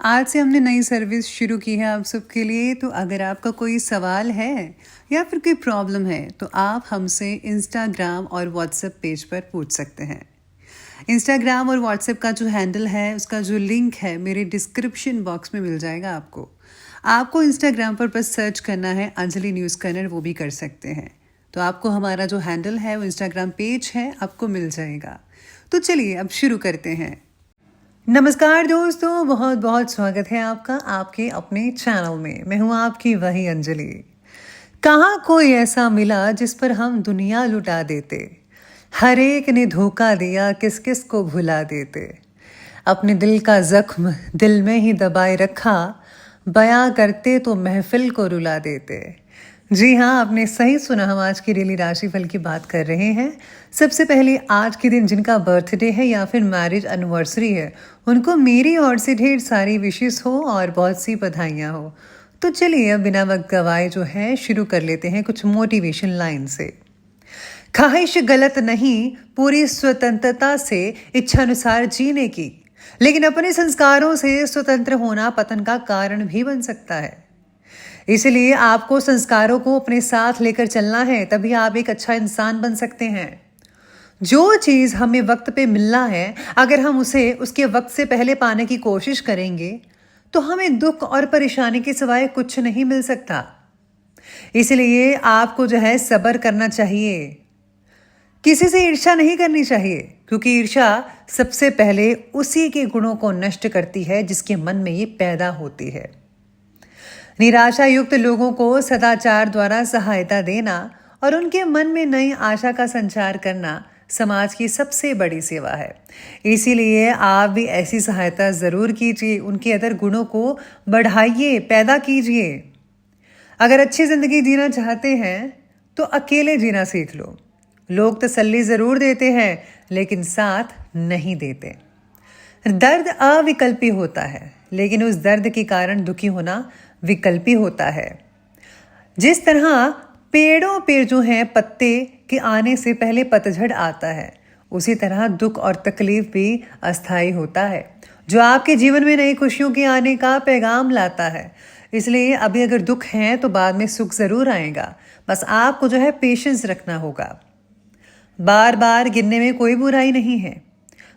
आज से हमने नई सर्विस शुरू की है आप सबके लिए। तो अगर आपका कोई सवाल है या फिर कोई प्रॉब्लम है तो आप हमसे इंस्टाग्राम और व्हाट्सएप पेज पर पूछ सकते हैं। इंस्टाग्राम और व्हाट्सएप का जो हैंडल है उसका जो लिंक है मेरे डिस्क्रिप्शन बॉक्स में मिल जाएगा आपको। आपको इंस्टाग्राम पर बस सर्च करना है अंजलि न्यूज़ कन्नड़, वो भी कर सकते हैं। तो आपको हमारा जो हैंडल है वो इंस्टाग्राम पेज है आपको मिल जाएगा। तो चलिए अब शुरू करते हैं। नमस्कार दोस्तों, बहुत बहुत स्वागत है आपका आपके अपने चैनल में। मैं हूँ आपकी वही अंजलि। कहाँ कोई ऐसा मिला जिस पर हम दुनिया लुटा देते, हर एक ने धोखा दिया, किस किस को भुला देते। अपने दिल का जख्म दिल में ही दबाए रखा, बयां करते तो महफिल को रुला देते। जी हाँ, आपने सही सुना, हम आज की डेली राशिफल की बात कर रहे हैं। सबसे पहले आज के दिन जिनका बर्थडे है या फिर मैरिज एनिवर्सरी है उनको मेरी ओर से ढेर सारी विशेष हो और बहुत सी बधाइयाँ हो। तो चलिए अब बिना वक्त गवाए जो है शुरू कर लेते हैं कुछ मोटिवेशन लाइन से। ख्वाहिश गलत नहीं, पूरी स्वतंत्रता से इच्छानुसार जीने की, लेकिन अपने संस्कारों से स्वतंत्र होना पतन का कारण भी बन सकता है। इसलिए आपको संस्कारों को अपने साथ लेकर चलना है, तभी आप एक अच्छा इंसान बन सकते हैं। जो चीज़ हमें वक्त पे मिलना है, अगर हम उसे उसके वक्त से पहले पाने की कोशिश करेंगे तो हमें दुख और परेशानी के सिवाय कुछ नहीं मिल सकता। इसलिए आपको जो है सब्र करना चाहिए, किसी से ईर्ष्या नहीं करनी चाहिए, क्योंकि ईर्ष्या सबसे पहले उसी के गुणों को नष्ट करती है जिसके मन में ये पैदा होती है। निराशा युक्त लोगों को सदाचार द्वारा सहायता देना और उनके मन में नई आशा का संचार करना समाज की सबसे बड़ी सेवा है। इसीलिए आप भी ऐसी सहायता ज़रूर कीजिए, उनके अंदर गुणों को बढ़ाइए, पैदा कीजिए। अगर अच्छी ज़िंदगी जीना चाहते हैं तो अकेले जीना सीख लो। लोग तसल्ली ज़रूर देते हैं लेकिन साथ नहीं देते। दर्द अविकल्पी होता है, लेकिन उस दर्द के कारण दुखी होना विकल्पी होता है। जिस तरह पेड़ों पे जो है पत्ते के आने से पहले पतझड़ आता है, उसी तरह दुख और तकलीफ भी अस्थायी होता है, जो आपके जीवन में नई खुशियों के आने का पैगाम लाता है। इसलिए अभी अगर दुख है तो बाद में सुख ज़रूर आएगा, बस आपको जो है पेशेंस रखना होगा। बार बार गिरने में कोई बुराई नहीं है,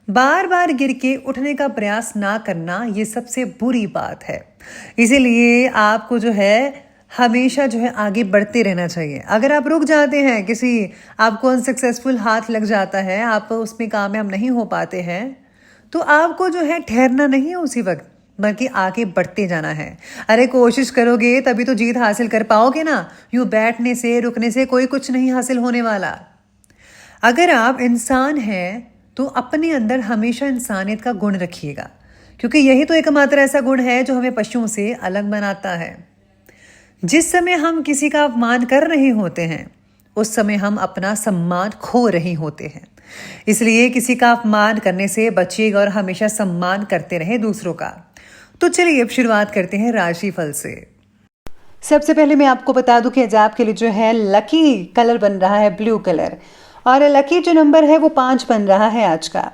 बार बार गिर के उठने का प्रयास ना करना ये सबसे बुरी बात है। इसीलिए आपको जो है हमेशा जो है आगे बढ़ते रहना चाहिए। अगर आप रुक जाते हैं, किसी आपको अनसक्सेसफुल हाथ लग जाता है, आप उसमें कामयाब नहीं हो पाते हैं, तो आपको जो है ठहरना नहीं है उसी वक्त, बल्कि आगे बढ़ते जाना है। अरे कोशिश करोगे तभी तो जीत हासिल कर पाओगे ना। यूँ बैठने से रुकने से कोई कुछ नहीं हासिल होने वाला। अगर आप इंसान हैं तो अपने अंदर हमेशा इंसानियत का गुण रखिएगा, क्योंकि यही तो एकमात्र ऐसा गुण है जो हमें पशुओं से अलग बनाता है। जिस समय हम किसी का अपमान कर रहे होते हैं उस समय हम अपना सम्मान खो रहे होते हैं। इसलिए किसी का अपमान करने से बचिएगा और हमेशा सम्मान करते रहे दूसरों का। तो चलिए अब शुरुआत करते हैं राशिफल से। सबसे पहले मैं आपको बता दूं कि आज आपके लिए जो है लकी कलर बन रहा है ब्लू कलर, और लकी जो नंबर है वो 5 बन रहा है आज का।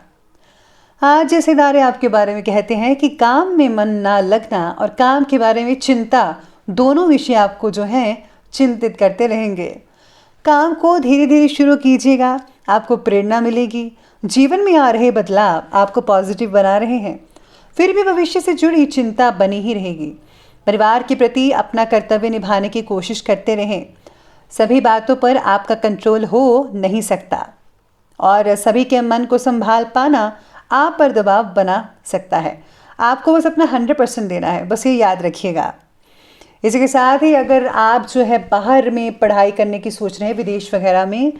आज जैसे इदारे आपके बारे में कहते हैं कि काम में मन ना लगना और काम के बारे में चिंता, दोनों विषय आपको जो है चिंतित करते रहेंगे। काम को धीरे धीरे शुरू कीजिएगा, आपको प्रेरणा मिलेगी। जीवन में आ रहे बदलाव आपको पॉजिटिव बना रहे हैं, फिर भी भविष्य से जुड़ी चिंता बनी ही रहेगी। परिवार के प्रति अपना कर्तव्य निभाने की कोशिश करते रहें। सभी बातों पर आपका कंट्रोल हो नहीं सकता और सभी के मन को संभाल पाना आप पर दबाव बना सकता है। आपको बस अपना 100% देना है, बस ये याद रखिएगा। इसी के साथ ही अगर आप जो है बाहर में पढ़ाई करने की सोच रहे हैं, विदेश वगैरह में,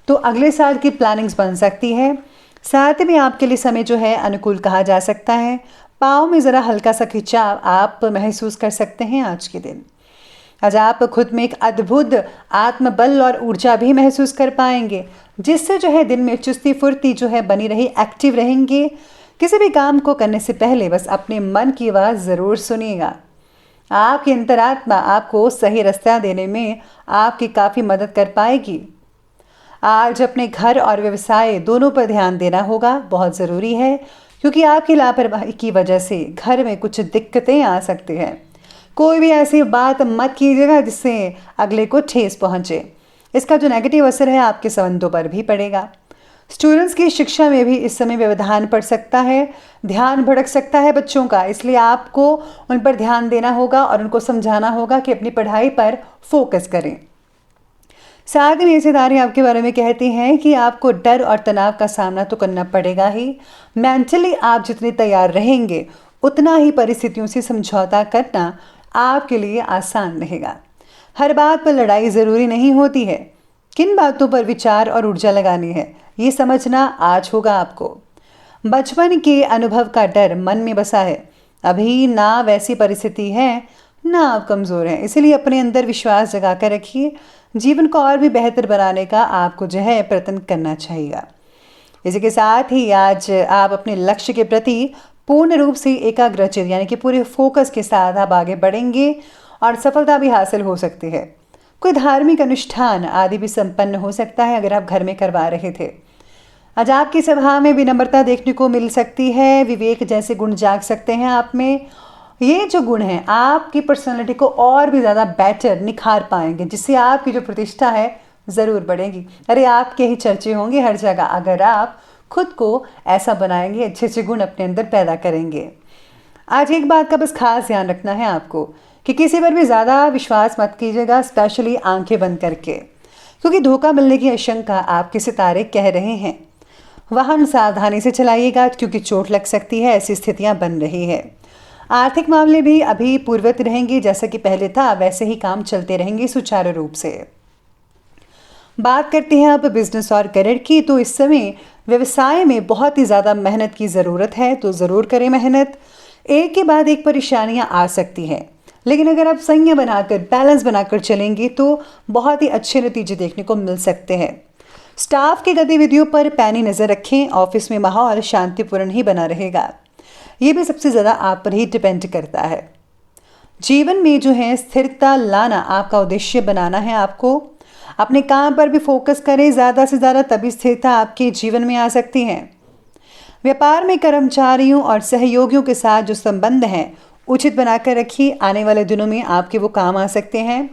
तो अगले साल की प्लानिंग्स बन सकती है। साथ में आपके लिए समय जो है अनुकूल कहा जा सकता है। पाँव में ज़रा हल्का सा खिंचाव आप महसूस कर सकते हैं आज के दिन। आज आप खुद में एक अद्भुत आत्मबल और ऊर्जा भी महसूस कर पाएंगे, जिससे जो है दिन में चुस्ती फुर्ती जो है बनी रही, एक्टिव रहेंगे। किसी भी काम को करने से पहले बस अपने मन की आवाज़ ज़रूर सुनिएगा। आपकी अंतरात्मा आपको सही रास्ता देने में आपकी काफ़ी मदद कर पाएगी। आज अपने घर और व्यवसाय दोनों पर ध्यान देना होगा, बहुत ज़रूरी है, क्योंकि आपकी लापरवाही की वजह से घर में कुछ दिक्कतें आ सकती हैं। कोई भी ऐसी बात मत कीजिएगा जिससे अगले को ठेस पहुंचे। इसका जो नेगेटिव असर है आपके संबंधों पर भी पड़ेगा। स्टूडेंट्स की शिक्षा में भी इस समय व्यवधान पड़ सकता है, ध्यान भटक सकता है बच्चों का, इसलिए आपको उन पर ध्यान देना होगा और उनको समझाना होगा कि अपनी पढ़ाई पर फोकस करें। साथ में ये सितारे आपके बारे में कहते हैं कि आपको डर और तनाव का सामना तो करना पड़ेगा ही। मेंटली आप जितने तैयार रहेंगे उतना ही परिस्थितियों से समझौता करना आपके लिए आसान रहेगा। हर बात पर लड़ाई ज़रूरी नहीं होती है। किन बातों पर विचार और ऊर्जा लगानी है ये समझना आज होगा आपको। बचपन के अनुभव का डर मन में बसा है। अभी ना वैसी परिस्थिति है ना आप कमज़ोर हैं, इसलिए अपने अंदर विश्वास जगा कर रखिए। जीवन को और भी बेहतर बनाने का आपको जो है प्रयत्न करना चाहिए। इसी के साथ ही आज आप अपने लक्ष्य के प्रति पूर्ण रूप से एकाग्रचित यानी कि पूरे फोकस के साथ आप आगे बढ़ेंगे और सफलता भी हासिल हो सकती है। कोई धार्मिक अनुष्ठान आदि भी संपन्न हो सकता है अगर आप घर में करवा रहे थे। आज आपकी सभा में विनम्रता देखने को मिल सकती है, विवेक जैसे गुण जाग सकते हैं आप में। ये जो गुण हैं आपकी पर्सनालिटी को और भी ज़्यादा बेटर निखार पाएंगे, जिससे आपकी जो प्रतिष्ठा है ज़रूर बढ़ेगी। अरे आपके ही चर्चे होंगे हर जगह अगर आप खुद को ऐसा बनाएंगे, अच्छे अच्छे गुण अपने अंदर पैदा करेंगे। आज एक बात का बस खास ध्यान रखना है आपको कि किसी पर भी ज़्यादा विश्वास मत कीजिएगा, स्पेशली आंखें बंद करके, क्योंकि धोखा मिलने की आशंका आपके सितारे कह रहे हैं। वाहन सावधानी से चलाइएगा क्योंकि चोट लग सकती है, ऐसी स्थितियां बन रही है। आर्थिक मामले भी अभी पूर्ववत रहेंगे, जैसा कि पहले था वैसे ही काम चलते रहेंगे सुचारू रूप से। बात करते हैं अब बिजनेस और करियर की, तो इस समय व्यवसाय में बहुत ही ज़्यादा मेहनत की ज़रूरत है, तो ज़रूर करें मेहनत। एक के बाद एक परेशानियां आ सकती हैं, लेकिन अगर आप संयम बनाकर बैलेंस बनाकर चलेंगे तो बहुत ही अच्छे नतीजे देखने को मिल सकते हैं। स्टाफ की गतिविधियों पर पैनी नज़र रखें। ऑफिस में माहौल शांतिपूर्ण ही बना रहेगा। ये भी सबसे ज़्यादा आप पर ही डिपेंड करता है। जीवन में जो है स्थिरता लाना आपका उद्देश्य बनाना है आपको। अपने काम पर भी फोकस करें ज़्यादा से ज़्यादा, तभी स्थिरता आपके जीवन में आ सकती है। व्यापार में कर्मचारियों और सहयोगियों के साथ जो संबंध हैं उचित बनाकर रखिए। आने वाले दिनों में आपके वो काम आ सकते हैं।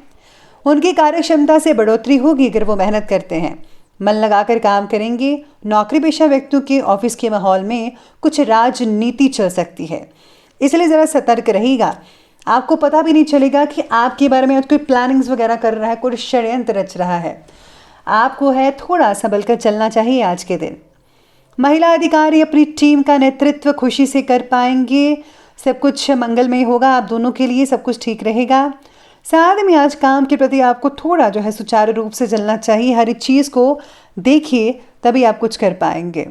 उनकी कार्यक्षमता से बढ़ोतरी होगी अगर वो मेहनत करते हैं, मन लगाकर काम करेंगे। नौकरी पेशा व्यक्तियों के ऑफिस के माहौल में कुछ राजनीति चल सकती है, इसलिए ज़रा सतर्क रहिएगा। आपको पता भी नहीं चलेगा कि आपके बारे में कोई प्लानिंग्स वगैरह कर रहा है, कोई षड्यंत्र रच रहा है। आपको है थोड़ा संभल कर चलना चाहिए आज के दिन। महिला अधिकारी अपनी टीम का नेतृत्व खुशी से कर पाएंगे। सब कुछ मंगलमय होगा, आप दोनों के लिए सब कुछ ठीक रहेगा। साथ में आज काम के प्रति आपको थोड़ा जो है सुचारू रूप से चलना चाहिए। हर एक चीज़ को देखिए, तभी आप कुछ कर पाएंगे।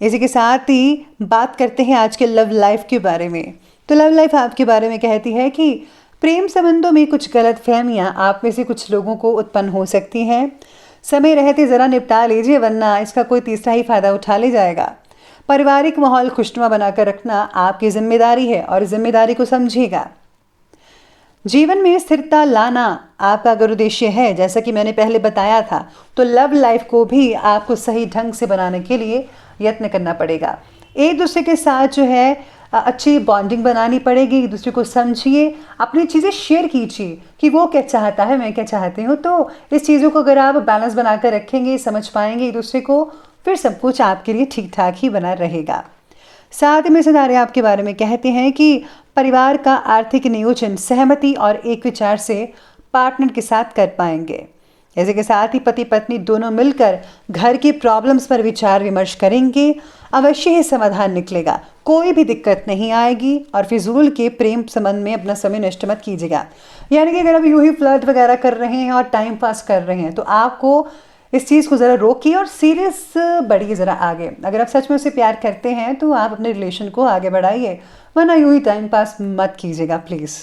इसी के साथ ही बात करते हैं आज के लव लाइफ के बारे में। तो लव लाइफ आपके बारे में कहती है कि प्रेम संबंधों में कुछ गलत फहमियाँ आप में से कुछ लोगों को उत्पन्न हो सकती हैं। समय रहते ज़रा निपटा लीजिए, वरना इसका कोई तीसरा ही फायदा उठा ले जाएगा। पारिवारिक माहौल खुशनुमा बनाकर रखना आपकी जिम्मेदारी है और जिम्मेदारी को समझिएगा। जीवन में स्थिरता लाना आपका अगर उद्देश्य है, जैसा कि मैंने पहले बताया था, तो लव लाइफ को भी आपको सही ढंग से बनाने के लिए यत्न करना पड़ेगा। एक दूसरे के साथ जो है अच्छी बॉन्डिंग बनानी पड़ेगी। एक दूसरे को समझिए, अपनी चीज़ें शेयर कीजिए कि वो क्या चाहता है, मैं क्या चाहती हूँ। तो इस चीज़ों को अगर आप बैलेंस बनाकर रखेंगे, समझ पाएंगे एक दूसरे को, फिर सब कुछ आपके लिए ठीक ठाक ही बना रहेगा। साथ में सितारे आपके बारे में कहते हैं कि परिवार का आर्थिक नियोजन सहमति और एक विचार से पार्टनर के साथ कर पाएंगे। इसी के साथ ही पति पत्नी दोनों मिलकर घर की प्रॉब्लम्स पर विचार विमर्श करेंगे। अवश्य ही समाधान निकलेगा, कोई भी दिक्कत नहीं आएगी। और फिजूल के प्रेम संबंध में अपना समय नष्ट मत कीजिएगा। यानी कि अगर आप यूं ही फ्लर्ट वगैरह कर रहे हैं और टाइम पास कर रहे हैं, तो आपको इस चीज़ को ज़रा रोकिए और सीरियस बढ़िए ज़रा आगे। अगर आप सच में उसे प्यार करते हैं तो आप अपने रिलेशन को आगे बढ़ाइए, वरना यूं ही टाइम पास मत कीजिएगा प्लीज़।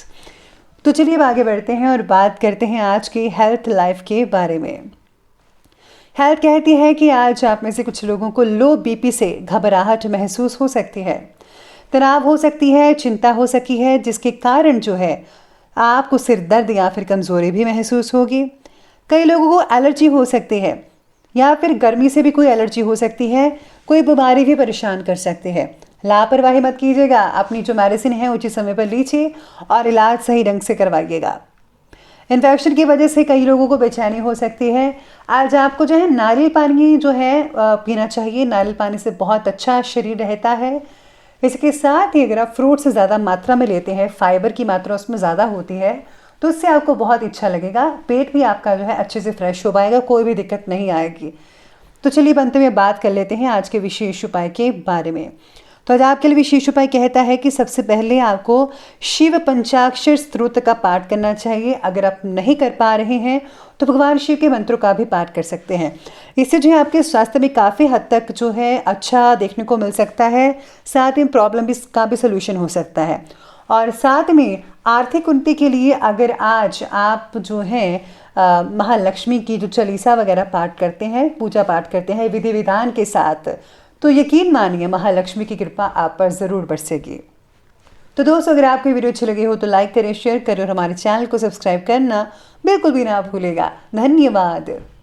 तो चलिए अब आगे बढ़ते हैं और बात करते हैं आज की हेल्थ लाइफ के बारे में। हेल्थ कहती है कि आज आप में से कुछ लोगों को लो बीपी से घबराहट महसूस हो सकती है, तनाव हो सकती है, चिंता हो सकती है, जिसके कारण जो है आपको सिर दर्द या फिर कमज़ोरी भी महसूस होगी। कई लोगों को एलर्जी हो सकती है या फिर गर्मी से भी कोई एलर्जी हो सकती है, कोई बीमारी भी परेशान कर सकती है। लापरवाही मत कीजिएगा, अपनी जो मेडिसिन है उचित समय पर लीजिए और इलाज सही ढंग से करवाइएगा। इन्फेक्शन की वजह से कई लोगों को बेचैनी हो सकती है। आज आपको जो है नारियल पानी जो है पीना चाहिए। नारियल पानी से बहुत अच्छा शरीर रहता है। इसके साथ ही अगर आप फ्रूट से ज़्यादा मात्रा में लेते हैं, फाइबर की मात्रा उसमें ज़्यादा होती है, तो उससे आपको बहुत अच्छा लगेगा। पेट भी आपका जो है अच्छे से फ्रेश हो पाएगा, कोई भी दिक्कत नहीं आएगी। तो चलिए बनते हुए बात कर लेते हैं आज के विशेष उपाय के बारे में। तो आज आपके लिए विशेष उपाय कहता है कि सबसे पहले आपको शिव पंचाक्षर स्तोत्र का पाठ करना चाहिए। अगर आप नहीं कर पा रहे हैं तो भगवान शिव के मंत्रों का भी पाठ कर सकते हैं। इससे जो है आपके स्वास्थ्य में काफ़ी हद तक जो है अच्छा देखने को मिल सकता है। साथ ही प्रॉब्लम भी का भी सोल्यूशन हो सकता है। और साथ में आर्थिक उन्नति के लिए अगर आज आप जो है महालक्ष्मी की जो चालीसा वगैरह पाठ करते हैं, पूजा पाठ करते हैं विधि विधान के साथ, तो यकीन मानिए महालक्ष्मी की कृपा आप पर ज़रूर बरसेगी। तो दोस्तों, अगर आपको वीडियो अच्छी लगी हो तो लाइक करें, शेयर करें और हमारे चैनल को सब्सक्राइब करना बिल्कुल भी ना भूलेगा। धन्यवाद।